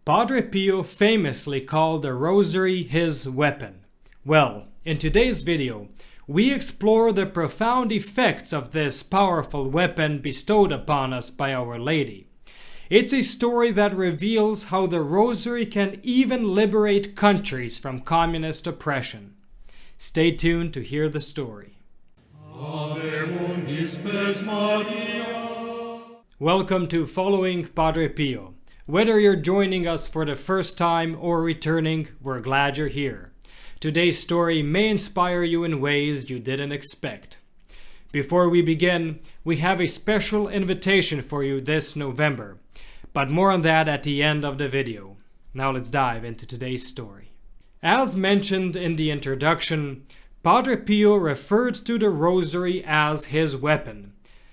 Padre Pio famously called the Rosary his weapon. Well, in today's video, we explore the profound effects of this powerful weapon bestowed upon us by Our Lady. It's a story that reveals how the Rosary can even liberate countries from communist oppression. Stay tuned to hear the story. Welcome to Following Padre Pio. Whether you're joining us for the first time or returning, we're glad you're here. Today's story may inspire you in ways you didn't expect. Before we begin, we have a special invitation for you this November, but more on that at the end of the video. Now let's dive into today's story. As mentioned in the introduction, Padre Pio referred to the Rosary as his weapon,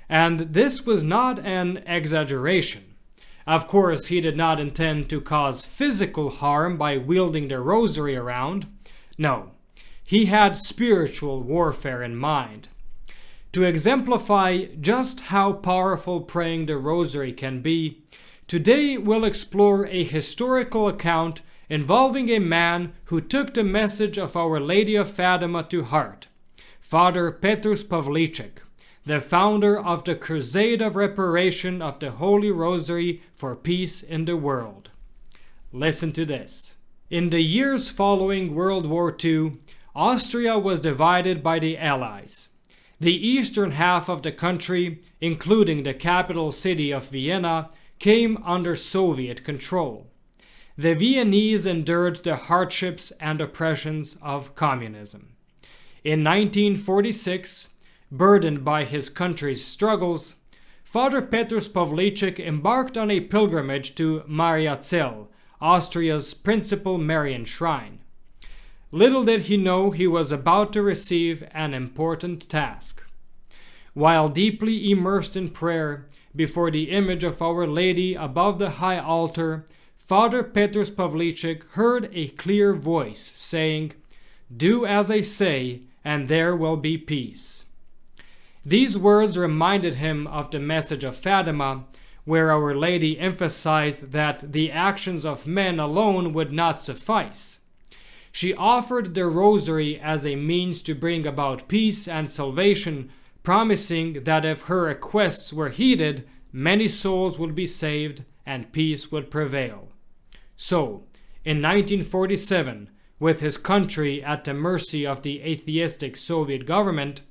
and this was not an exaggeration. Of course, he did not intend to cause physical harm by wielding the Rosary around. No, he had spiritual warfare in mind. To exemplify just how powerful praying the Rosary can be, today we'll explore a historical account involving a man who took the message of Our Lady of Fatima to heart, Father Petrus Pavlicek, the founder of the Crusade of Reparation of the Holy Rosary for Peace in the World. Listen to this. In the years following World War II, Austria was divided by the Allies. The eastern half of the country, including the capital city of Vienna, came under Soviet control. The Viennese endured the hardships and oppressions of communism. In 1946, burdened by his country's struggles, Father Petrus Pavlicek embarked on a pilgrimage to Marian, Austria's principal Marian shrine. Little did he know he was about to receive an important task. While deeply immersed in prayer before the image of Our Lady above the high altar, Father Petrus Pavlicek heard a clear voice saying, "Do as I say, and there will be peace." These words reminded him of the message of Fatima, where Our Lady emphasized that the actions of men alone would not suffice. She offered the Rosary as a means to bring about peace and salvation, promising that if her requests were heeded, many souls would be saved and peace would prevail. So, in 1947, with his country at the mercy of the atheistic Soviet government,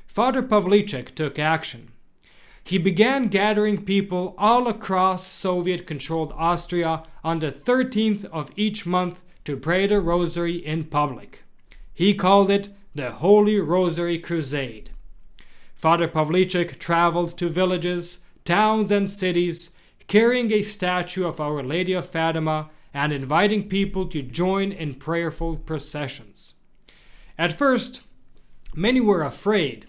Father Pavlicek took action. He began gathering people all across Soviet-controlled Austria on the 13th of each month to pray the Rosary in public. He called it the Holy Rosary Crusade. Father Pavlicek traveled to villages, towns, and cities, carrying a statue of Our Lady of Fatima and inviting people to join in prayerful processions. At first, many were afraid,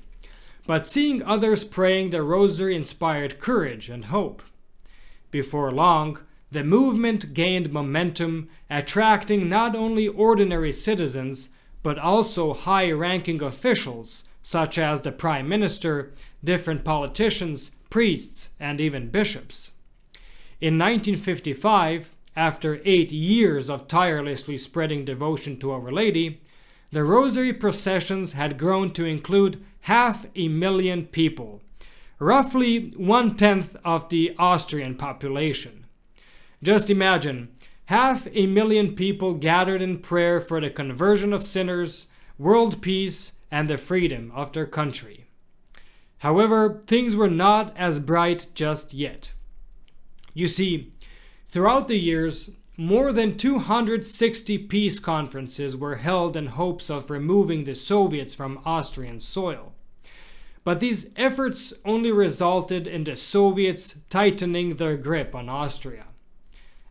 but seeing others praying the Rosary inspired courage and hope. Before long, the movement gained momentum, attracting not only ordinary citizens, but also high-ranking officials, such as the Prime Minister, different politicians, priests, and even bishops. In 1955, after 8 years of tirelessly spreading devotion to Our Lady, the Rosary processions had grown to include 500,000 people, roughly 1/10 of the Austrian population. Just imagine, 500,000 people gathered in prayer for the conversion of sinners, world peace, and the freedom of their country. However, things were not as bright just yet. You see, throughout the years, more than 260 peace conferences were held in hopes of removing the Soviets from Austrian soil. But these efforts only resulted in the Soviets tightening their grip on Austria.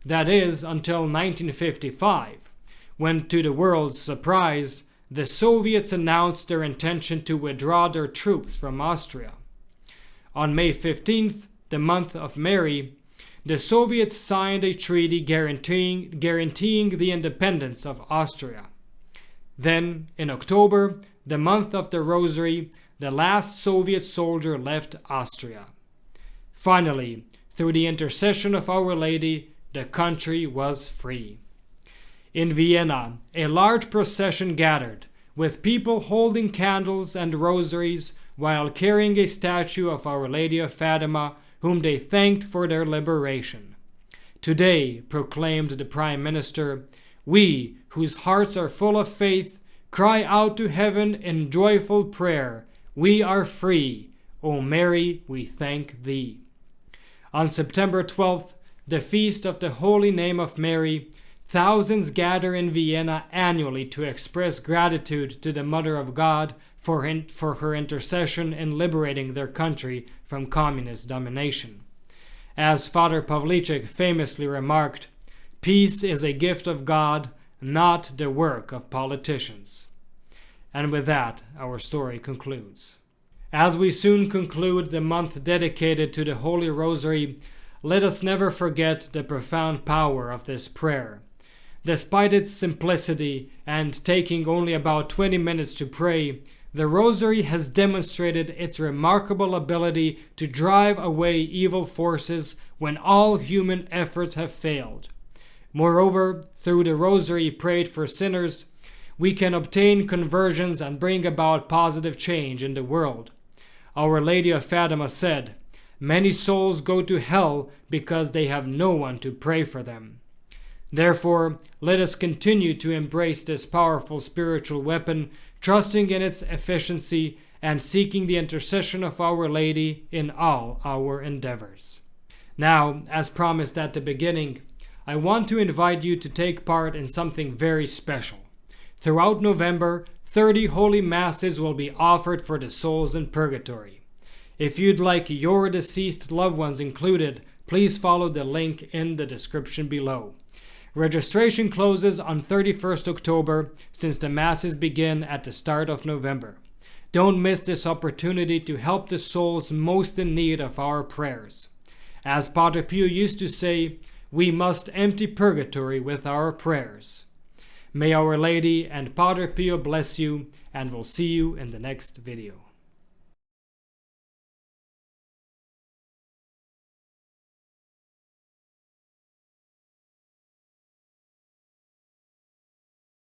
That is, until 1955, when, to the world's surprise, the Soviets announced their intention to withdraw their troops from Austria. On May 15th, the month of Mary, the Soviets signed a treaty guaranteeing the independence of Austria. Then, in October, the month of the Rosary, the last Soviet soldier left Austria. Finally, through the intercession of Our Lady, the country was free. In Vienna, a large procession gathered, with people holding candles and rosaries while carrying a statue of Our Lady of Fatima, whom they thanked for their liberation. Today, proclaimed the Prime Minister, we, whose hearts are full of faith, cry out to heaven in joyful prayer, we are free. O Mary, we thank thee. On September 12th, the feast of the Holy Name of Mary, thousands gather in Vienna annually to express gratitude to the Mother of God for her intercession in liberating their country from communist domination. As Father Pavlicek famously remarked, peace is a gift of God, not the work of politicians. And with that, our story concludes. As we soon conclude the month dedicated to the Holy Rosary, let us never forget the profound power of this prayer. Despite its simplicity and taking only about 20 minutes to pray, the Rosary has demonstrated its remarkable ability to drive away evil forces when all human efforts have failed. Moreover, through the Rosary prayed for sinners, we can obtain conversions and bring about positive change in the world. Our Lady of Fatima said, "Many souls go to hell because they have no one to pray for them." Therefore, let us continue to embrace this powerful spiritual weapon, trusting in its efficiency and seeking the intercession of Our Lady in all our endeavors. Now, as promised at the beginning, I want to invite you to take part in something very special. Throughout November, 30 holy masses will be offered for the souls in purgatory. If you'd like your deceased loved ones included, please follow the link in the description below. Registration closes on 31st October since the masses begin at the start of November. Don't miss this opportunity to help the souls most in need of our prayers. As Padre Pio used to say, we must empty purgatory with our prayers. May Our Lady and Padre Pio bless you, and we'll see you in the next video.